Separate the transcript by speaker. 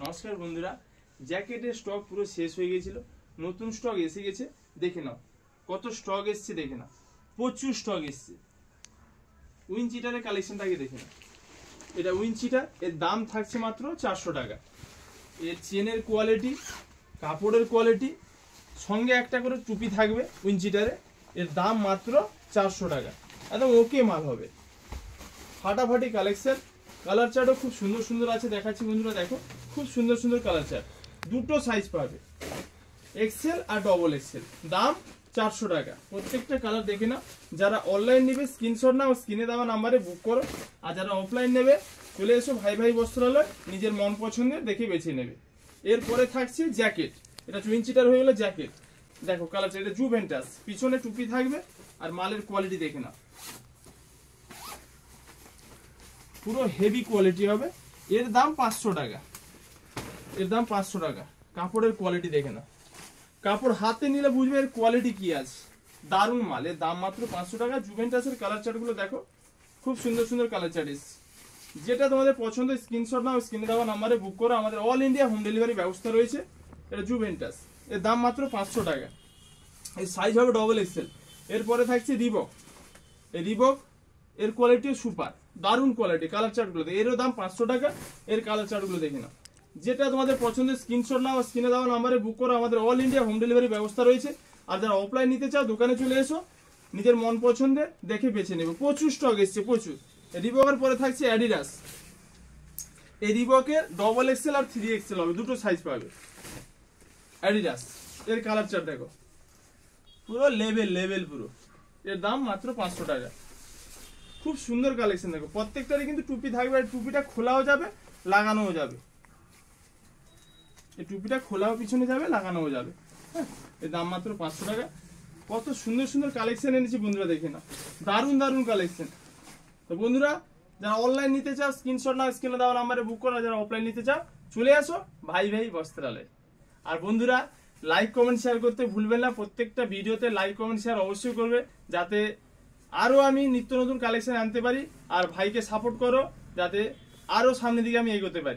Speaker 1: নমস্কার বন্ধুরা, জ্যাকেটের স্টক পুরো শেষ হয়ে গিয়েছিল, নতুন স্টক এসে গেছে। দেখে নাও কত স্টক এসছে, দেখে নাও প্রচুর স্টক এসছে। উইনচিটারের কালেকশনটাকে দেখে নাও। এটা উইনচিটার, এর দাম থাকছে মাত্র 400 টাকা। এর চেনের কোয়ালিটি, কাপড়ের কোয়ালিটি, সঙ্গে একটা করে টুপি থাকবে উইনচিটারে। এর দাম মাত্র 400 টাকা, একদম ওকে মাল হবে। ফাটাফাটি কালেকশন, কালার চার্টও খুব সুন্দর সুন্দর আছে, দেখাচ্ছি বন্ধুরা। দেখো খুব সুন্দর সুন্দর কালার চার্ট, দুটো সাইজ পাবে, এক্সেল আর ডবল এক্সেল। দাম 400 টাকা। প্রত্যেকটা কালার দেখে নাও। যারা অনলাইন নেবে স্ক্রিনশট নাও, স্ক্রিনে দেওয়া নাম্বারে বুক করো। আর যারা অফলাইন নেবে চলে এসো ভাই ভাই বস্ত্রালয়, নিজের মন পছন্দের দেখে বেছে নেবে। এরপরে থাকছে জ্যাকেট, এটা উইনচিটার হয়ে গেলো জ্যাকেট। দেখো কালার চার্ট, এটা জুভেন্টাস, পিছনে টুপি থাকবে। আর মালের কোয়ালিটি দেখে নাও, পুরো হেভি কোয়ালিটি হবে। এর দাম 500 টাকা, এর দাম 500 টাকা। কাপড়ের কোয়ালিটি দেখে নাও, কাপড় হাতে নিলে বুঝবে এর কোয়ালিটি কি আছে। দারুণ মাল, এর দাম মাত্র 500 টাকা। জুভেন্টাসের কালার চার্টগুলো দেখো, খুব সুন্দর সুন্দর কালার চার্ট এসছে। যেটা তোমাদের পছন্দ স্ক্রিনশট নাও, স্ক্রিনে দেওয়া নাম্বারে বুক করো। আমাদের অল ইন্ডিয়া হোম ডেলিভারি ব্যবস্থা রয়েছে। এটা জুভেন্টাস, এর দাম মাত্র 500 টাকা। এই সাইজ হবে ডবল এক্সেল। এরপরে থাকছে রিবক, এই রিবক এর কোয়ালিটিও সুপার, দারুণ কোয়ালিটি। কালার চার্টগুলো এরও দাম 500 টাকা। এর কালার চার্টগুলো দেখে নাও। যেটা তোমাদের পছন্দের স্ক্রিনশট নাও, স্ক্রিনে দেওয়া নাম্বারে বুক করো। আমাদের অল ইন্ডিয়া হোম ডেলিভারি ব্যবস্থা রয়েছে। আর যারা অফলাইন নিতে চাও দোকানে চলে এসো, নিজের মন পছন্দের দেখে বেছে নেবে। প্রচুর স্টক এসছে, প্রচুর। রিবকের পরে থাকছে অ্যাডিডাস, এই রিবকের ডবল এক্সেল আর 3 এক্সেল হবে, দুটো সাইজ পাবে। অ্যাডিডাস এর কালার চার্ট দেখো, পুরো লেভেল লেভেল পুরো। এর দাম মাত্র 500 টাকা। খুব সুন্দর কালেকশন দেখো, প্রত্যেকটারই কিন্তু টুপি থাকবে। আর টুপিটা খোলাও যাবে, লাগানোও যাবে। এই টুপিটা খোলাও পিছনে যাবে, লাগানোও যাবে। হ্যাঁ, এর দাম মাত্র 500 টাকা। কত সুন্দর সুন্দর কালেকশন এনেছি বন্ধুরা, দেখে না, দারুণ দারুণ কালেকশন। তো বন্ধুরা, যারা অনলাইন নিতে চাও স্ক্রিনশট নাও, স্ক্রিনে দেওয়া নাম্বারে বুক করো। যারা অফলাইন নিতে চাও চলে আসো ভাই ভাই বস্ত্রালয়। আর বন্ধুরা, লাইক কমেন্ট শেয়ার করতে ভুলবেন না। প্রত্যেকটা ভিডিওতে লাইক কমেন্ট শেয়ার অবশ্যই করবে, যাতে আরো আমি নিত্য নতুন কালেকশন আনতে পারি। আর ভাইকে সাপোর্ট করো, যাতে আরো সামনের দিকে আমি এগোতে পারি।